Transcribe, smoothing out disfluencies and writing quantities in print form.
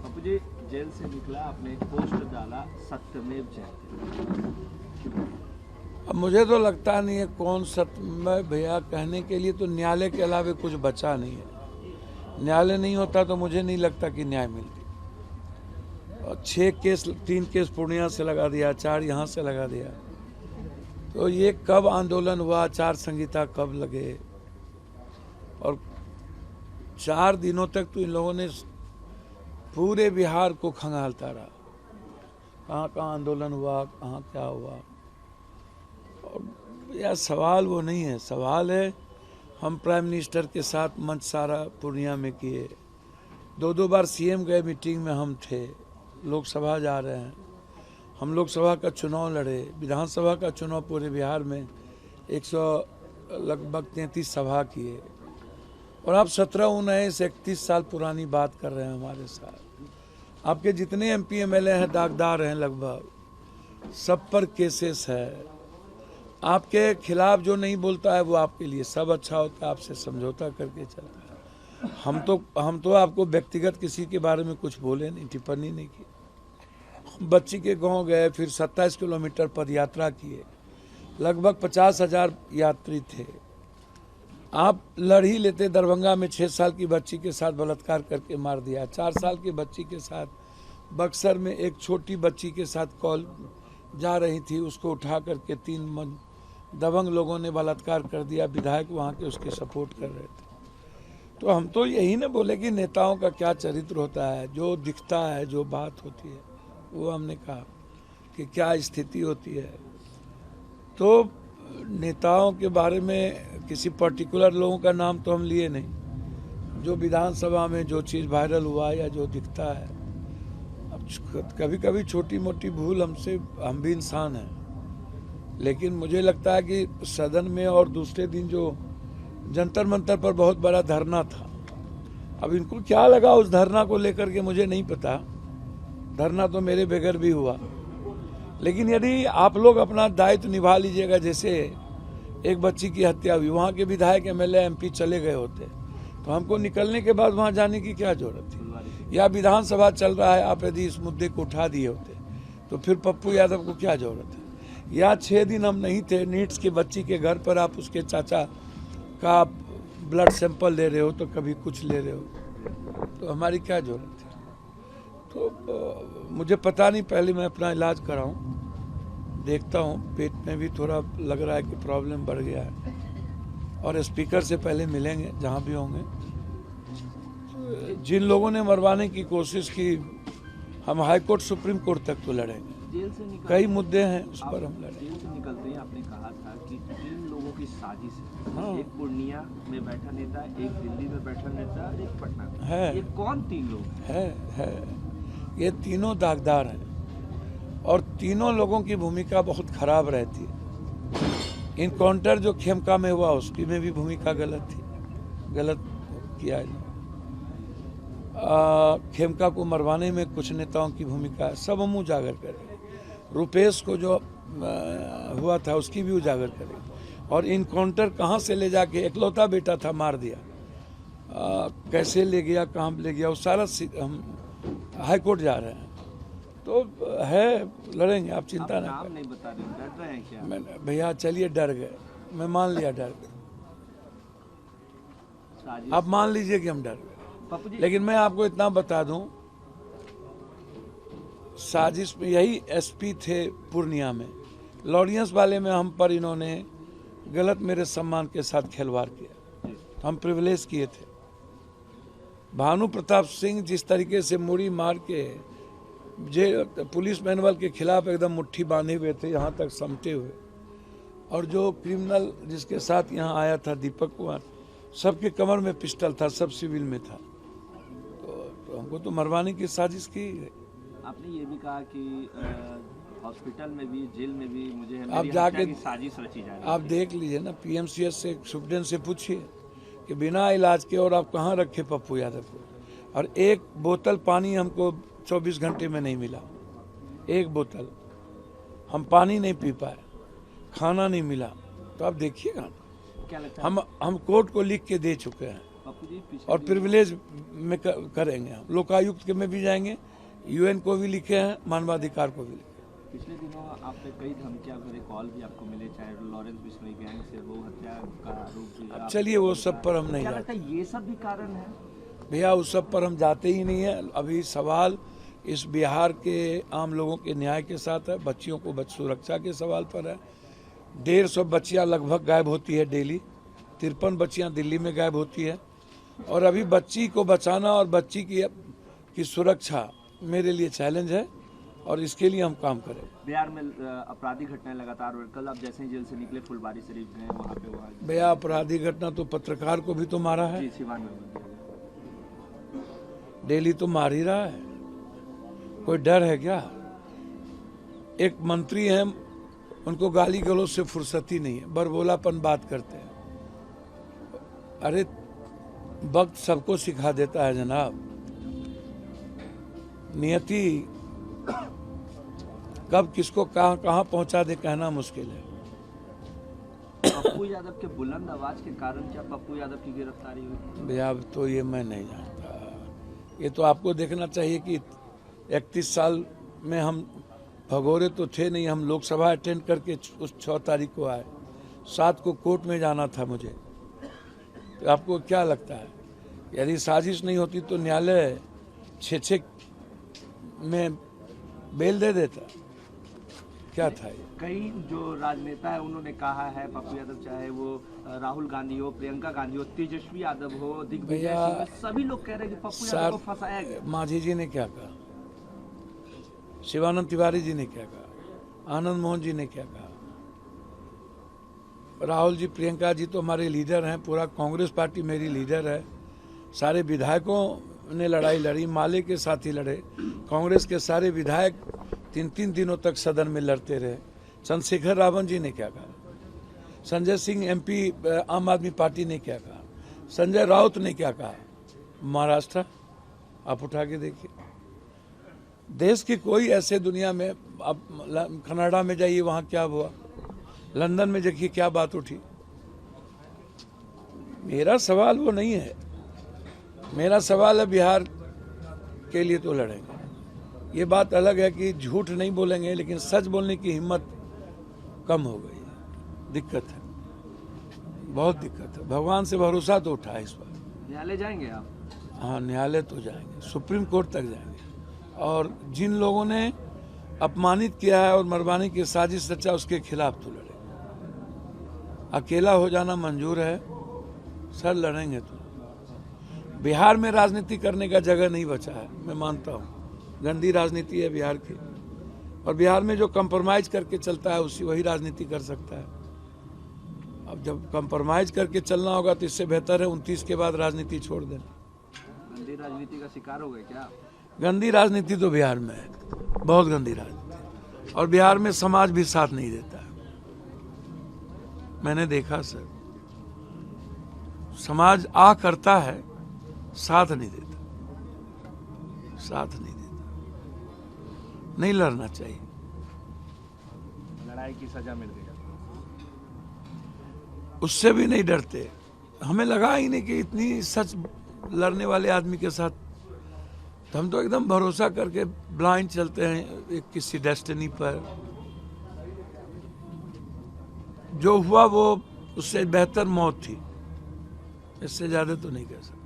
Pappu ji jail से निकला, आपने एक पोस्ट डाला सत्यमेव जयते। अब मुझे तो लगता नहीं है कौन सत्यमेव भैया कहने के लिए, तो न्यायालय के अलावा कुछ बचा नहीं है। न्यायालय नहीं होता तो मुझे नहीं लगता कि न्याय मिलती। और 6 केस, 3 केस पूर्णिया से लगा दिया, 4 यहाँ से लगा दिया। तो ये कब आंदोलन हुआ, आचार संहिता कब लगे, और 4 दिनों तक तो इन लोगों ने पूरे बिहार को खंगालता रहा। कहाँ कहाँ आंदोलन हुआ, कहाँ क्या हुआ। और यह सवाल वो नहीं है, सवाल है हम प्राइम मिनिस्टर के साथ मंच सारा पूर्णिया में किए, 2 बार सीएम गए, मीटिंग में हम थे, लोकसभा जा रहे हैं, हम लोकसभा का चुनाव लड़े, विधानसभा का चुनाव पूरे बिहार में 133 सभा किए। और आप 17-19-31 साल पुरानी बात कर रहे हैं हमारे साथ। आपके जितने एमपी एमएलए हैं दागदार हैं, लगभग सब पर केसेस है। आपके खिलाफ जो नहीं बोलता है वो आपके लिए सब अच्छा होता है, आपसे समझौता करके चलता है। हम तो आपको व्यक्तिगत किसी के बारे में कुछ बोले नहीं, टिप्पणी नहीं की। बच्ची के गांव गए, फिर 27 किलोमीटर पद यात्रा किए, लगभग 50,000 यात्री थे। आप लड़ ही लेते। दरभंगा में 6 साल की बच्ची के साथ बलात्कार करके मार दिया, 4 साल की बच्ची के साथ। बक्सर में एक छोटी बच्ची के साथ कॉल जा रही थी, उसको उठा करके 3 दबंग लोगों ने बलात्कार कर दिया। विधायक वहाँ के उसके सपोर्ट कर रहे थे। तो हम तो यही ना बोले कि नेताओं का क्या चरित्र होता है, जो दिखता है, जो बात होती है, वो हमने कहा कि क्या स्थिति होती है। तो नेताओं के बारे में किसी पर्टिकुलर लोगों का नाम तो हम लिए नहीं। जो विधानसभा में जो चीज़ वायरल हुआ या जो दिखता है, अब कभी कभी छोटी मोटी भूल हमसे, हम भी इंसान हैं। लेकिन मुझे लगता है कि सदन में और दूसरे दिन जो जंतर मंतर पर बहुत बड़ा धरना था, अब इनको क्या लगा उस धरना को लेकर के मुझे नहीं पता। धरना तो मेरे बगैर भी हुआ। लेकिन यदि आप लोग अपना दायित्व निभा लीजिएगा, जैसे एक बच्ची की हत्या हुई, वहाँ के विधायक एमएलए एमपी चले गए होते, तो हमको निकलने के बाद वहाँ जाने की क्या जरूरत थी। या विधानसभा चल रहा है, आप यदि इस मुद्दे को उठा दिए होते तो फिर पप्पू यादव को क्या जरूरत है। या 6 दिन हम नहीं थे, नीट्स की बच्ची के घर पर आप उसके चाचा का ब्लड सैंपल ले रहे हो, तो कभी कुछ ले रहे हो, तो हमारी क्या जरूरत है। तो मुझे पता नहीं, पहले मैं अपना इलाज कराऊं, देखता हूं। पेट में भी थोड़ा लग रहा है कि प्रॉब्लम बढ़ गया है। और स्पीकर से पहले मिलेंगे जहां भी होंगे। जिन लोगों ने मरवाने की कोशिश की, हम हाई कोर्ट सुप्रीम कोर्ट तक तो लड़ेंगे। जेल से कई मुद्दे हैं उस पर हम लड़ेंगे। जेल से निकलते ही आपने कहा था कि 3 लोगों की साजिश है। हाँ। एक पूर्णिया में बैठा नेता, एक दिल्ली में बैठा नेता, एक पटना में है। ये कौन 3 लोग है ये तीनों दागदार हैं, और तीनों लोगों की भूमिका बहुत खराब रहती है। इनकाउंटर जो खेमका में हुआ, उसकी में भी भूमिका गलत थी, गलत किया। खेमका को मरवाने में कुछ नेताओं की भूमिका है, सब हम उजागर करें। रुपेश को जो हुआ था उसकी भी उजागर करें। और इनकाउंटर कहाँ से ले जाके, इकलौता बेटा था, मार दिया, कैसे ले गया, कहाँ ले गया, वो सारा हम हाई कोर्ट जा रहे हैं। तो है, लड़ेंगे, आप चिंता ना करें। नहीं बता रहे, डर रहे हैं क्या? मैंने भैया चलिए डर गए, मैं मान लिया डर गए, आप मान लीजिए कि हम डर गए। लेकिन मैं आपको इतना बता दूं, साजिश में यही एसपी थे पूर्णिया में, लॉरेंस वाले में हम पर इन्होंने गलत मेरे सम्मान के साथ खिलवाड़ किया, हम प्रिविलेज किए थे। भानु प्रताप सिंह जिस तरीके से मुड़ी मार के पुलिस मैनुअल के खिलाफ एकदम मुट्ठी बांधे हुए थे, यहाँ तक समटे हुए। और जो क्रिमिनल जिसके साथ यहाँ आया था दीपक कुमार, सबके कमर में पिस्टल था, सब सिविल में था। तो हमको तो मरवाने की साजिश की। आपने ये भी कहा कि हॉस्पिटल में भी, जेल में भी मुझे आप जाके साजिश रची जा रही है। आप देख लीजिए ना, पीएमसीएच से सुप्रीटेंडेंट से पूछिए कि बिना इलाज के और आप कहाँ रखे पप्पू यादव को। और एक बोतल पानी हमको 24 घंटे में नहीं मिला, एक बोतल, हम पानी नहीं पी पाए, खाना नहीं मिला। तो आप देखिएगा, क्या लगता है? हम कोर्ट को लिख के दे चुके हैं। पप्पू जी पिछले और प्रिविलेज में करेंगे हम। लोकायुक्त के में भी जाएंगे, यूएन को भी लिखे हैं, मानवाधिकार को भी लिखे। पिछले दिनों आप पे कई धमकियां भरे कॉल भी आपको मिले, चाहे लॉरेंस बिश्नोई गैंग से वो हत्या का आरोप भी। अब चलिए वो सब पर हम नहीं क्या जाते लगता है ये सब भी कारण है? भैया, उस सब पर हम जाते ही नहीं है। अभी सवाल इस बिहार के आम लोगों के न्याय के साथ है, बच्चियों को सुरक्षा के सवाल पर है। 150 बच्चियां लगभग गायब होती है डेली, 53 बच्चियां दिल्ली में गायब होती है। और अभी बच्ची को बचाना और बच्ची की सुरक्षा मेरे लिए चैलेंज है और इसके लिए हम काम करें। बिहार में आपराधिक घटनाएं लगातार, और कल आप जैसे ही जेल से निकले फुलबारी शरीफ गए, वहाँ पे भैया आपराधिक घटना तो पत्रकार को भी तो मारा है, जी सिवान में डेली तो मार ही रहा है। कोई डर है क्या? एक मंत्री हैं, उनको गाली गलौज से फुर्सत ही नहीं है, बरबोलापन बात करते हैं। अरे वक्त सबको सिखा देता है जनाब, नियति कब किसको कहां पहुंचा दे कहना मुश्किल है। पप्पू यादव के बुलंद आवाज के कारण क्या पप्पू यादव की गिरफ्तारी हुई? भैया तो ये मैं नहीं जानता, ये तो आपको देखना चाहिए कि 31 साल में हम भगोरे तो थे नहीं। हम लोकसभा अटेंड करके उस 6 तारीख को आए, 7 को कोर्ट में जाना था मुझे। तो आपको क्या लगता है, यदि साजिश नहीं होती तो न्यायालय 6 में बेल दे देता? क्या था ये? कई जो राजनेता है उन्होंने कहा है, पप्पू यादव चाहे वो राहुल गांधी हो, प्रियंका गांधी हो, तेजस्वी यादव हो, दिग्विजय सिंह, सभी लोग कह रहे हैं कि पप्पू यादव को फंसाया गया। मांझी जी ने क्या कहा, शिवानंद तिवारी जी ने क्या कहा, आनंद मोहन जी ने क्या कहा, राहुल जी, प्रियंका जी तो हमारे लीडर हैं, पूरा कांग्रेस पार्टी मेरी लीडर है। सारे विधायकों ने लड़ाई लड़ी, माले के साथ ही लड़े। कांग्रेस के सारे विधायक 3-3 दिनों तक सदन में लड़ते रहे। चंद्रशेखर रावण जी ने क्या कहा, संजय सिंह एमपी आम आदमी पार्टी ने क्या कहा, संजय राउत ने क्या कहा। महाराष्ट्र आप उठा के देखिए, देश की कोई ऐसे दुनिया में, आप कनाडा में जाइए वहां क्या हुआ, लंदन में देखिए क्या बात उठी। मेरा सवाल वो नहीं है, मेरा सवाल है बिहार के लिए तो लड़ेंगे। ये बात अलग है कि झूठ नहीं बोलेंगे, लेकिन सच बोलने की हिम्मत कम हो गई है। दिक्कत है, बहुत दिक्कत है। भगवान से भरोसा तो उठा है इस बार। न्यायालय जाएंगे आप? हाँ, न्यायालय तो जाएंगे, सुप्रीम कोर्ट तक जाएंगे। और जिन लोगों ने अपमानित किया है और मरवाने की साजिश रचा, उसके खिलाफ तो लड़ेंगे। अकेला हो जाना मंजूर है सर, लड़ेंगे तो। बिहार में राजनीति करने का जगह नहीं बचा है, मैं मानता हूँ। गंदी राजनीति है बिहार की, और बिहार में जो कंप्रोमाइज करके चलता है वही राजनीति कर सकता है। अब जब कंप्रोमाइज करके चलना होगा तो इससे बेहतर है 29 के बाद राजनीति छोड़ देना। गंदी राजनीति का शिकार हो गए क्या? गंदी राजनीति तो बिहार में है, बहुत गंदी राजनीति, और बिहार में समाज भी साथ नहीं देता है। मैंने देखा सर, समाज आ करता है, साथ नहीं देता, साथ नहीं देता। नहीं लड़ना चाहिए। लड़ाई की सजा मिल गई, उससे भी नहीं डरते। हमें लगा ही नहीं कि इतनी सच लड़ने वाले आदमी के साथ, तो हम तो एकदम भरोसा करके ब्लाइंड चलते हैं एक किसी डेस्टिनी पर। जो हुआ वो उससे बेहतर मौत थी, इससे ज्यादा तो नहीं कह सकते।